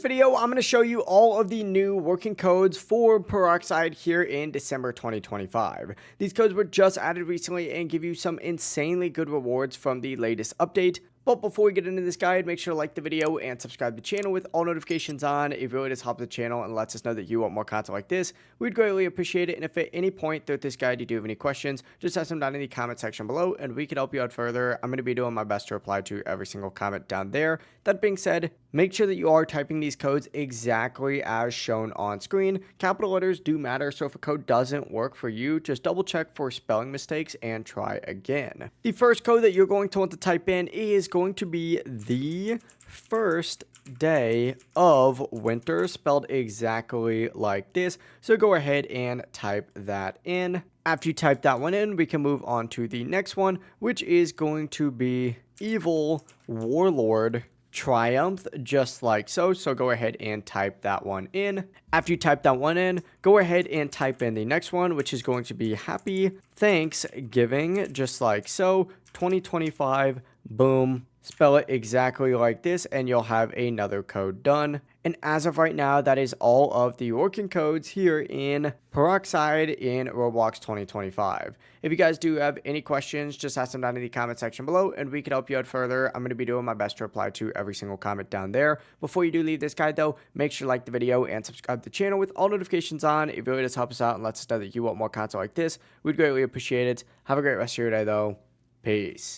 video, I'm going to show you all of the new working codes for Peroxide here in December 2025. These codes were just added recently and give you some insanely good rewards from the latest update. But before we get into this guide, make sure to like the video and subscribe to the channel with all notifications on. It really does help the channel and lets us know that you want more content like this. We'd greatly appreciate it. And if at any point throughout this guide you do have any questions, just ask them down in the comment section below and we can help you out further. I'm going to be doing my best to reply to every single comment down there. That being said, make sure that you are typing these codes exactly as shown on screen. Capital letters do matter, so if a code doesn't work for you, just double check for spelling mistakes and try again. The first code that you're going to want to type in is going to be the first day of winter, spelled exactly like this. So go ahead and type that in. After you type that one in, we can move on to the next one, which is going to be Evil Warlord Triumph, just like so. So go ahead and type that one in. After you type that one in, go ahead and type in the next one, which is going to be Happy Thanksgiving, just like so. 2025, boom. Spell it exactly like this and you'll have another code done. And as of right now, that is all of the working codes here in Peroxide in Roblox 2025. If you guys do have any questions, just ask them down in the comment section below and we can help you out further. I'm going to be doing my best to reply to every single comment down there. Before you do leave this guide though, make sure to like the video and subscribe to the channel with all notifications on. It really does help us out and lets us know that you want more content like this. We'd greatly appreciate it. Have a great rest of your day though. Peace.